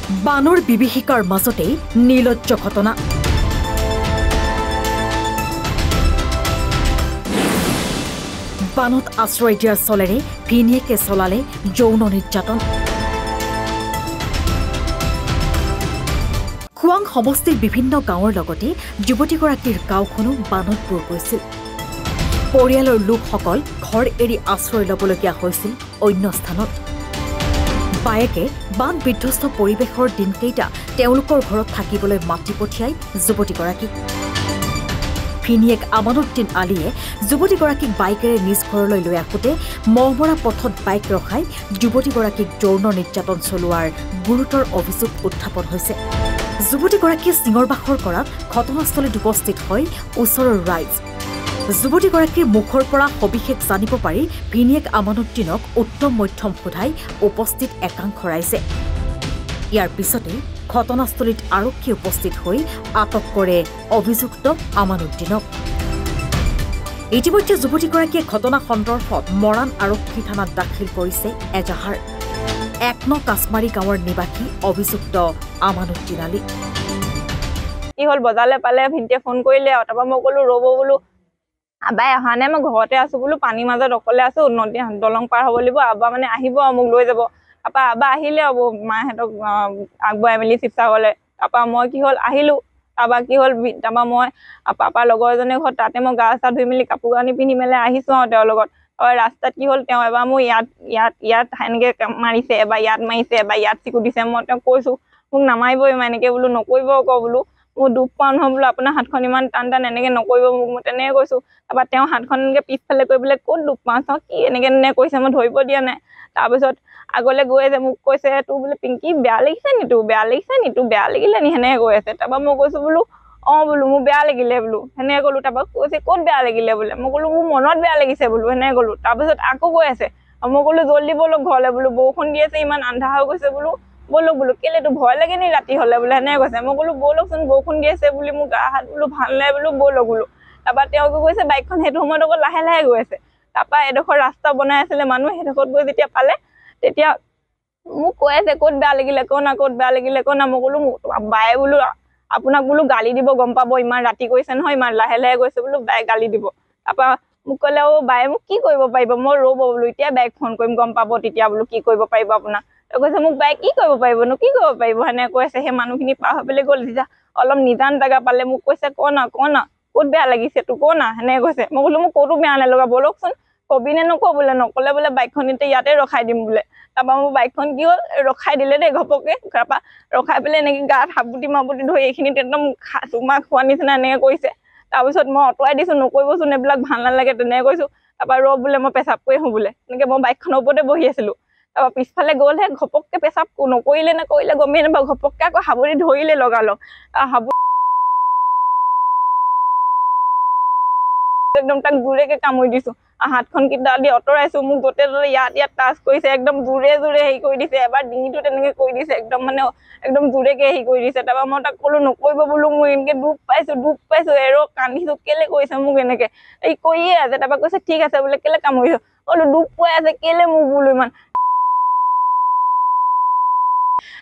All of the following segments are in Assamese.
বানৰ বিভীষিকাৰ মাজতেই নিৰ্লজ্জ ঘটনা। বানত আশ্ৰয় দিয়াৰ চলেৰে ভিনীয়েকে চলালে যৌন নিৰ্যাতন। খোৱাং সমষ্টিৰ বিভিন্ন গাঁৱৰ লগতে যুৱতীগৰাকীৰ গাঁওখনো বানত বুৰ গৈছিল। পৰিয়ালৰ লোকসকল ঘৰ এৰি আশ্ৰয় ল'বলগীয়া হৈছিল অন্য স্থানত। বায়েকে বান বিধ্বস্ত পৰিৱেশৰ দিনকেইটা তেওঁলোকৰ ঘৰত থাকিবলৈ মাতি পঠিয়াই যুৱতীগৰাকীক। ভিনীয়েক আমানুদ্দিন আলীয়ে যুৱতীগৰাকীক বাইকেৰে নিজ ঘৰলৈ লৈ আহোঁতে মহমৰা পথত বাইক ৰখাই যুৱতীগৰাকীক যৌন নিৰ্যাতন চলোৱাৰ গুৰুতৰ অভিযোগ উত্থাপন হৈছে। যুৱতীগৰাকীয়ে চিঙৰবাখৰ কৰাত ঘটনাস্থলীত উপস্থিত হৈ ওচৰৰ ৰাইজ। যুৱতীগৰাকীৰ মুখৰ পৰা সবিশেষ জানিব পাৰি ভিনীয়েক আমানুদ্দিনক উত্তম মধ্যম সোধাই উপস্থিত একাংশ ৰাইজে। ইয়াৰ পিছতেই ঘটনাস্থলীত আৰক্ষী উপস্থিত হৈ আটক কৰে অভিযুক্ত আমানুদ্দিনক। ইতিমধ্যে যুৱতীগৰাকীয়ে ঘটনা সন্দৰ্ভত মৰাণ আৰক্ষী থানাত দাখিল কৰিছে এজাহাৰ। ১ নং কাছমাৰী গাঁৱৰ নিবাসী অভিযুক্ত আমানুদ্দিন আলী। কি হ'ল বজাৰলৈ পালে ভিনটিয়ে ফোন কৰিলে, তাৰপৰা মই ক'লো ৰ'ব বোলো আবাই অহা নাই, মই ঘৰতে আছো বোলো, পানীৰ মাজত অকলে আছো, নদী দলং পাৰ হ'ব লাগিব, আবা মানে আহিব মোক লৈ যাব। তাৰপৰা আবা আহিলে হ'ব মাহঁতক আগবঢ়াই মেলি শিৱসাগৰলৈ। তাৰপৰা মই কি হ'ল আহিলো। তাৰপৰা কি হ'ল তাৰপৰা মই পাপাৰ লগৰ এজনীৰ ঘৰত তাতে মই গা চা ধুই মেলি কাপোৰ কানি পিন্ধি মেলি আহিছো আৰু তেওঁৰ লগত। ৰাস্তাত কি হ'ল তেওঁ এবাৰ মোৰ ইয়াত এনেকৈ মাৰিছে, এবাৰ ইয়াত মাৰিছে, এবাৰ ইয়াত চিকু দিছে। মই তেওঁক কৈছো মোক নামাৰিবই এনেকৈ বোলো, নকৰিব আকৌ বোলো, মোৰ দুখ পাওঁ নহয় বোলো, আপোনাৰ হাতখন ইমান টান এনেকৈ নকৰিব মোক, মই তেনেকৈ কৈছোঁ। তাৰপৰা তেওঁ হাতখন এনেকৈ পিছফালে কৰি পেলাই ক'ত দুখ পাওঁ চাওঁ, কি এনেকৈ কৈছে, মই ধৰিব দিয়া নাই। তাৰপিছত আগলৈ গৈ আছে, মোক কৈছে তোৰ বোলে পিংকি বেয়া লাগিছে নি, তোৰ বেয়া লাগিছে নি, তোৰ বেয়া লাগিলে নি, সেনেকৈ কৈ আছে। তাৰপৰা মই কৈছোঁ বোলো অঁ বোলো মোৰ বেয়া লাগিলে বোলো, সেনেকৈ ক'লোঁ। তাৰপৰা কৈছে ক'ত বেয়া লাগিলে বোলে, মই ক'লোঁ মোৰ মনত বেয়া লাগিছে বোলো, সেনেকৈ ক'লোঁ। তাৰপিছত আকৌ কৈ আছে, মই ক'লোঁ জল্দি ব'লক ঘৰলৈ বোলো, বৰষুণ দি আছে, ইমান আন্ধাৰ হৈ গৈছে বোলো, ব'লক বোলো, কেলৈ তোৰ ভয় লাগে নি ৰাতি হ'লে বোলে, সেনেকৈ কৈছে। মই ক'লোঁ ব'লকচোন বৰষুণ দি আছে বুলি, মোৰ গা হাত বোলো ভাল নাই বোলো, ব'লক বোলো। তাৰপৰা তেওঁ কি কৈছে বাইকখন সেইটো সময়ত আকৌ লাহে লাহে গৈ আছে। তাৰপৰা এডোখৰ ৰাস্তা বনাই আছিলে মানুহ, সেইডোখৰত গৈ যেতিয়া পালে তেতিয়া মোক কৈ আছে ক'ত বেয়া লাগিলে ক না, ক'ত বেয়া লাগিলে ক না। মই ক'লোঁ বায়ে বোলো আপোনাক বোলো গালি দিব, গম পাব ইমান ৰাতি গৈছে নহয়, ইমান লাহে লাহে গৈছে বোলো, বায়ে গালি দিব। তাৰপৰা মোক ক'লে অ' বায়ে মোক কি কৰিব পাৰিব, মই ৰ'ব বোলো এতিয়া বাইক ফোন কৰিম, গম পাব তেতিয়া বোলো কি কৰিব পাৰিব আপোনাক। তেওঁ কৈছে মোক বায়ে কি কৰিব পাৰিবনো, কি কৰিব পাৰিব, সেনেকৈ কৈ আছে। সেই মানুহখিনি পাৰ হৈ পেলাই গ'ল। যেতিয়া অলপ নিজান জেগা পালে মোক কৈছে ক না ক'ত বেয়া লাগিছে তোৰ ক না, সেনেকৈ কৈছে। মই বোলো মোক ক'তো বেয়া নলগা, ব'লকচোন কবি নে নকওঁ বোলে, নক'লে বোলে বাইকখন এতিয়া ইয়াতে ৰখাই দিম বোলে। তাৰপৰা মোৰ বাইকখন কি হ'ল ৰখাই দিলে দেই ঘপককৈ। তাৰপৰা ৰখাই পেলাই এনেকৈ গাত সাবুতি মাবুতি ধৰি এইখিনিত একদম চুমা খোৱা নিচিনা এনেকৈ কৰিছে। তাৰপিছত মই আঁতৰাই দিছোঁ, নকৰিবচোন এইবিলাক ভাল নালাগে তেনেকৈ কৈছোঁ। তাৰপৰা ৰ বোলে মই পেচাব কৰি আহোঁ বোলে, এনেকৈ মই বাইকখনৰ ওপৰতে বহি আছিলোঁ। তাৰপৰা পিছফালে গ'লহে, ঘপককৈ পেচাব নকৰিলে নকৰিলে গমেই নাপাওঁ, ঘপককৈ আকৌ সাবুতি ধৰিলে লগালগ। সাবুতি একদম তাক জোৰেকৈ কামুৰি দিছোঁ, হাতখন কিটা দি আঁতৰাইছোঁ, মোক গোটেই ইয়াত টাচ কৰিছে, একদম জোৰে হেৰি কৰি দিছে, এবাৰ ডিঙিটো তেনেকৈ কৰি দিছে, একদম মানে একদম জোৰেকৈ হেৰি কৰি দিছে। তাৰপৰা মই তাক ক'লোঁ নকৰিব বোলো, মোৰ এনেকৈ দুখ পাইছোঁ এৰ কান্দিছোঁ, কেলৈ কৰিছে মোক এনেকৈ, এই কৰিয়ে আছে। তাৰপৰা কৈছে ঠিক আছে বোলে, কেলৈ কামুৰিছোঁ, ক'লোঁ দুখ পাই আছে কেলৈ মোক বোলো ইমান।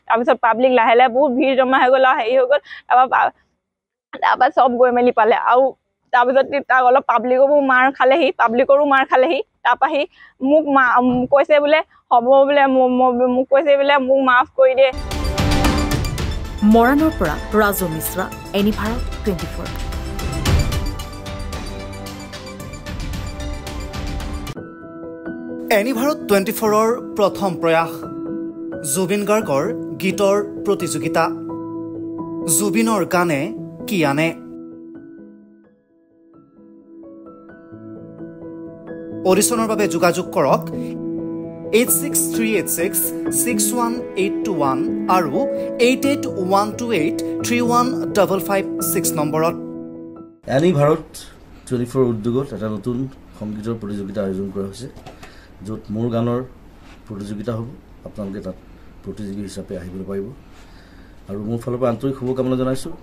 তাৰপিছত পাব্লিক লাহে লাহে বহুত ভিৰ জমা হৈ গ'ল আৰু হেৰি হৈ গ'ল। তাৰপৰা চব গৈ মেলি পালে আৰু তাৰপিছত তাক অলপ পাব্লিকৰো মাৰ খালেহি, তাৰপৰা সি মোক কৈছে বোলে হ'ব বোলে, মোক কৈছে বোলে মোক মাফ কৰি দে। মৰাণৰ পৰা ৰাজু মিশ্ৰা, এনি ভাৰত 24। এনি ভাৰত 24ৰ প্ৰথম প্ৰয়াস জুবিন গাৰ্গৰ গীতৰ প্ৰতিযোগিতা, জুবিনৰ গানে কি আনে। অডিশ্যনৰ বাবে যোগাযোগ কৰক 8638661821 আৰু 8812831556 নম্বৰত। এনি ভাৰত 24 উদ্যোগত এটা নতুন সংগীতৰ প্ৰতিযোগিতা আয়োজন কৰা হৈছে, য'ত মোৰ গানৰ প্ৰতিযোগিতা হ'ব। আপোনালোকে তাত প্ৰতিযোগী হিচাপে আহিবলৈ পাৰিব আৰু মোৰ ফালৰ পৰা আন্তৰিক শুভকামনা জনাইছোঁ।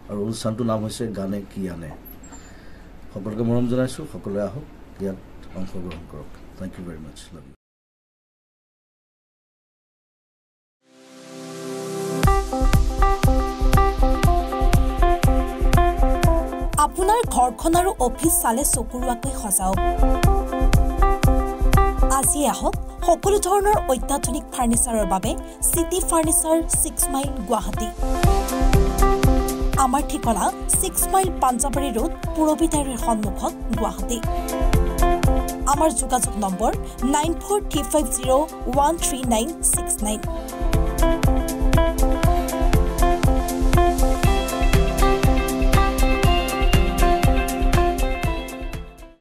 আৰু অনুষ্ঠানটোৰ নাম হৈছে গানে কি আনে। সকলোকে মৰম জনাইছোঁ, সকলোৱে আহক, ইয়াত অংশগ্ৰহণ কৰক। Thank you very much, love you. আপোনাৰ ঘৰখন আৰু অফিচ চালে চকুৰুৱাকৈ সজাওক আজি আহক সকলো ধৰণৰ অত্যাধুনিক ফাৰ্নিচাৰৰ বাবে সিটি ফাৰ্নিচাৰ 6 মাইল গুৱাহাটী আমাৰ ঠিকনা 6 মাইল পাঞ্জাবাৰী ৰোড পুৰবিতাৰীৰ সন্মুখত গুৱাহাটী আমাৰ যোগাযোগ নম্বৰ 9435013969